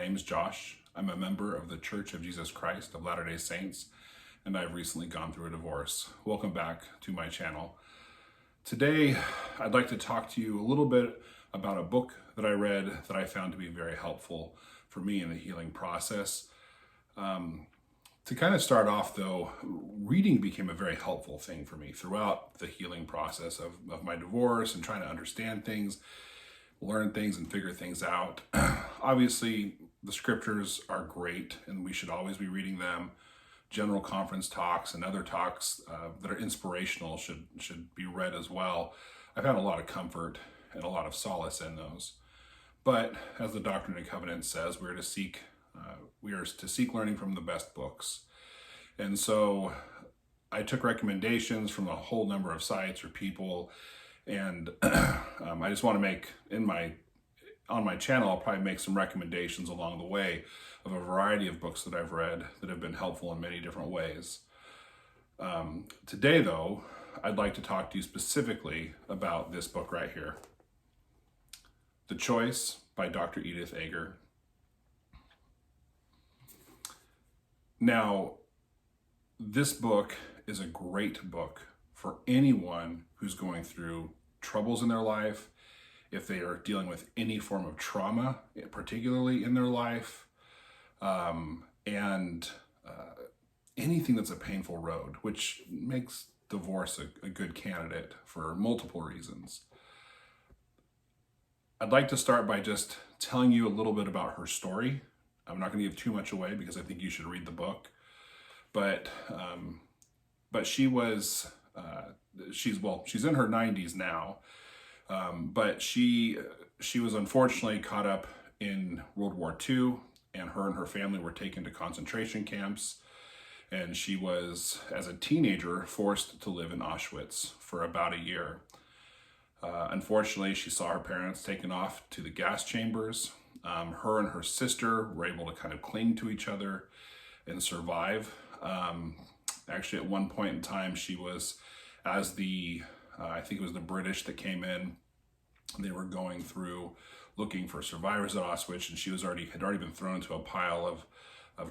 name is Josh. I'm a member of the Church of Jesus Christ of Latter-day Saints, and I've recently gone through a divorce. Welcome back to my channel. Today, I'd like to talk to you a little bit about a book that I read that I found to be very helpful for me in the healing process. To kind of start off though, reading became a very helpful thing for me throughout the healing process of my divorce and trying to understand things, learn things, and figure things out. Obviously, the scriptures are great and we should always be reading them. General conference talks and other talks that are inspirational should be read as well. I've had a lot of comfort and a lot of solace in those. But as the Doctrine and Covenants says, we are to seek learning from the best books. And so I took recommendations from a whole number of sites or people, and I just want to make on my channel, I'll probably make some recommendations along the way of a variety of books that I've read that have been helpful in many different ways. Today though, I'd like to talk to you specifically about this book right here, The Choice by Dr. Edith Eger. Now, this book is a great book for anyone who's going through troubles in their life, if they are dealing with any form of trauma, particularly in their life, and anything that's a painful road, which makes divorce a good candidate for multiple reasons. I'd like to start by just telling you a little bit about her story. I'm not going to give too much away because I think you should read the book. But she's in her 90s now. But she was unfortunately caught up in World War II, and her family were taken to concentration camps. And she was, as a teenager, forced to live in Auschwitz for about a year. Unfortunately, she saw her parents taken off to the gas chambers. Her and her sister were able to kind of cling to each other and survive. Actually, at one point in time, she was, as I think it was the British that came in, they were going through looking for survivors at Auschwitz, and she had already been thrown into a pile of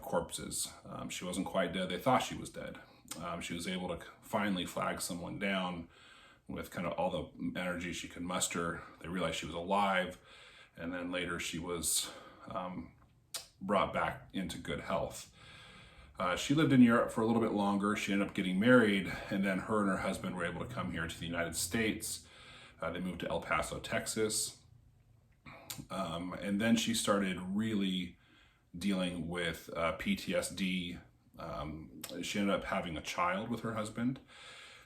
corpses. She wasn't quite dead. They thought she was dead. She was able to finally flag someone down with kind of all the energy she could muster. They realized she was alive, and then later she was brought back into good health. She lived in Europe for a little bit longer. She ended up getting married, and then her and her husband were able to come here to the United States. They moved to El Paso, Texas. And then she started really dealing with PTSD. She ended up having a child with her husband,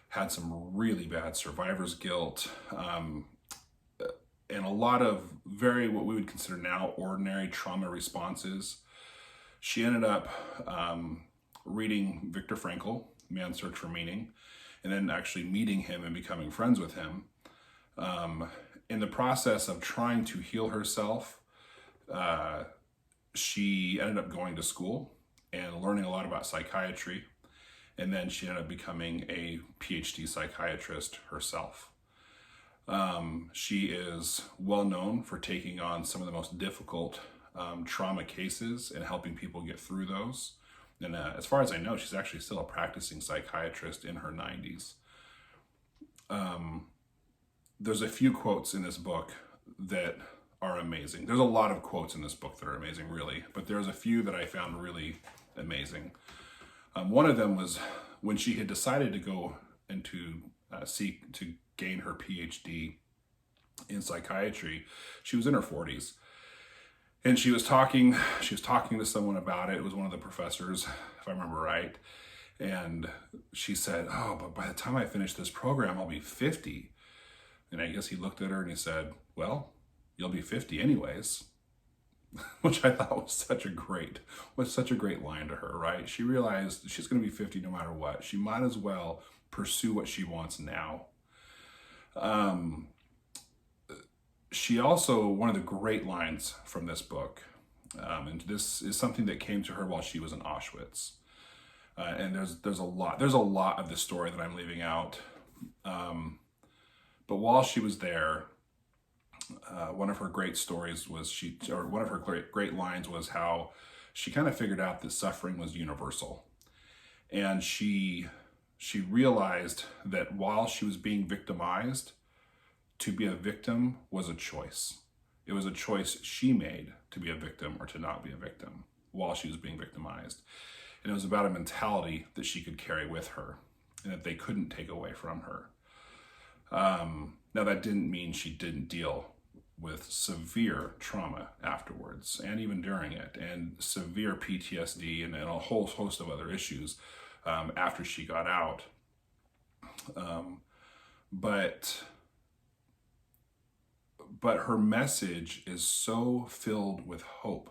had some really bad survivor's guilt, and a lot of what we would consider now ordinary trauma responses. She ended up reading Viktor Frankl, Man's Search for Meaning, and then actually meeting him and becoming friends with him. In the process of trying to heal herself, she ended up going to school and learning a lot about psychiatry, and then she ended up becoming a PhD psychiatrist herself. She is well known for taking on some of the most difficult trauma cases and helping people get through those. And as far as I know, she's actually still a practicing psychiatrist in her 90s. There's a few quotes in this book that are amazing. There's a lot of quotes in this book that are amazing, really, but there's a few that I found really amazing. One of them was when she had decided to go and to seek to gain her PhD in psychiatry. She was in her 40s. And she was talking to someone about it. It was one of the professors, if I remember right. And she said, "Oh, but by the time I finish this program, I'll be 50. And I guess he looked at her and he said, "Well, you'll be 50 anyways." Which I thought was such a great line to her, right? She realized she's going to be 50 no matter what. She might as well pursue what she wants now. She also, one of the great lines from this book, and this is something that came to her while she was in Auschwitz. And there's a lot of the story that I'm leaving out. But while she was there, One of her great stories was one of her great lines was how she kind of figured out that suffering was universal. And she realized that while she was being victimized, to be a victim was a choice. It was a choice she made to be a victim or to not be a victim while she was being victimized. And it was about a mentality that she could carry with her and that they couldn't take away from her. Now, that didn't mean she didn't deal with severe trauma afterwards and even during it, and severe PTSD and a whole host of other issues after she got out. But her message is so filled with hope,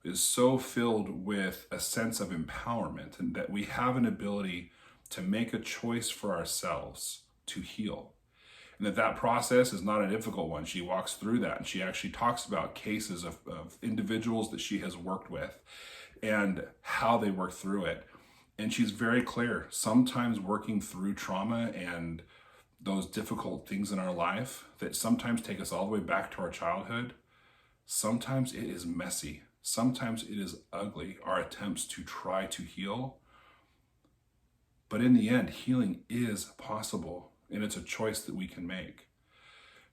is so filled with a sense of empowerment, and that we have an ability to make a choice for ourselves to heal. And that process is not a difficult one. She walks through that, and she actually talks about cases of individuals that she has worked with and how they work through it. And she's very clear. Sometimes working through trauma and those difficult things in our life that sometimes take us all the way back to our childhood, sometimes it is messy. Sometimes it is ugly, our attempts to try to heal. But in the end, healing is possible, and it's a choice that we can make.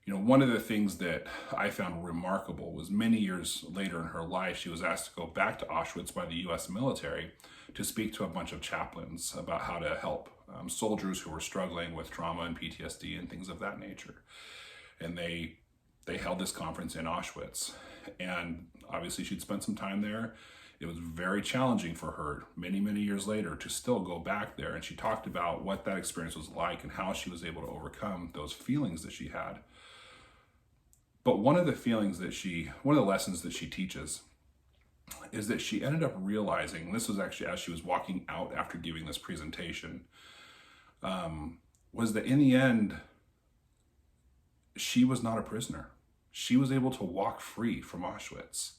You know, one of the things that I found remarkable was many years later in her life, she was asked to go back to Auschwitz by the US military to speak to a bunch of chaplains about how to help soldiers who were struggling with trauma and PTSD and things of that nature. And they held this conference in Auschwitz. And obviously she'd spent some time there. It was very challenging for her many, many years later to still go back there. And she talked about what that experience was like and how she was able to overcome those feelings that she had. But one of the lessons that she teaches is that she ended up realizing, and this was actually as she was walking out after giving this presentation, was that in the end, she was not a prisoner. She was able to walk free from Auschwitz.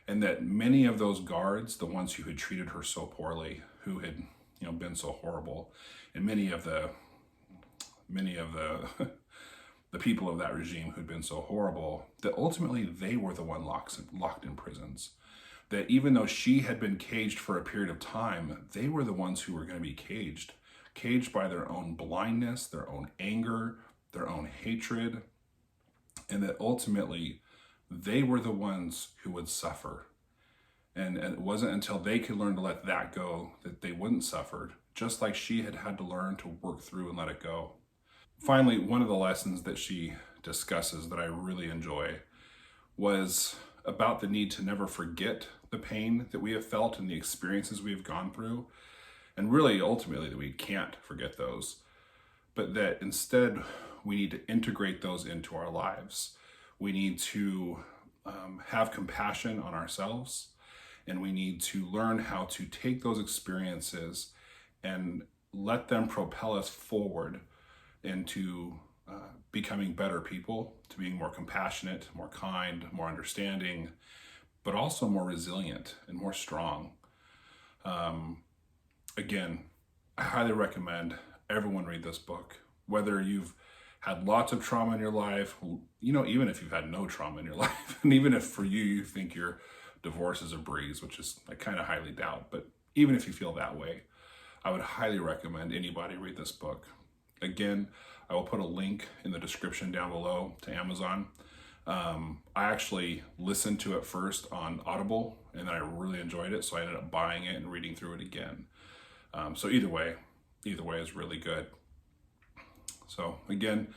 And that many of those guards, the ones who had treated her so poorly, who had, been so horrible, and many of the the people of that regime who'd been so horrible, that ultimately they were the one locked in prisons. That even though she had been caged for a period of time, they were the ones who were going to be caged by their own blindness, their own anger, their own hatred, and that ultimately they were the ones who would suffer. And it wasn't until they could learn to let that go that they wouldn't suffer, just like she had to learn to work through and let it go. Finally, one of the lessons that she discusses that I really enjoy was about the need to never forget the pain that we have felt and the experiences we have gone through, and really ultimately that we can't forget those, but that instead we need to integrate those into our lives. We need to have compassion on ourselves, and we need to learn how to take those experiences and let them propel us forward into becoming better people, to being more compassionate, more kind, more understanding, but also more resilient and more strong. Again, I highly recommend everyone read this book, whether you've had lots of trauma in your life, even if you've had no trauma in your life, and even if for you think your divorce is a breeze, which is I kind of highly doubt, but even if you feel that way, I would highly recommend anybody read this book. Again, I will put a link in the description down below to Amazon. I actually listened to it first on Audible, and then I really enjoyed it, so I ended up buying it and reading through it again. So either way is really good. So again,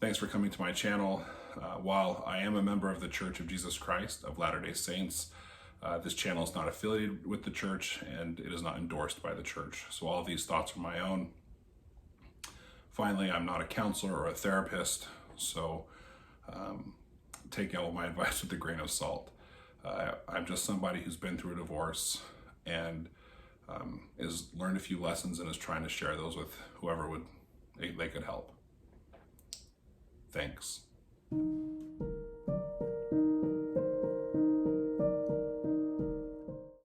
thanks for coming to my channel. While I am a member of the Church of Jesus Christ of Latter-day Saints, this channel is not affiliated with the church, and it is not endorsed by the church. So all of these thoughts are my own. Finally, I'm not a counselor or a therapist, so take all my advice with a grain of salt. I'm just somebody who's been through a divorce and has learned a few lessons and is trying to share those with whoever they could help. Thanks.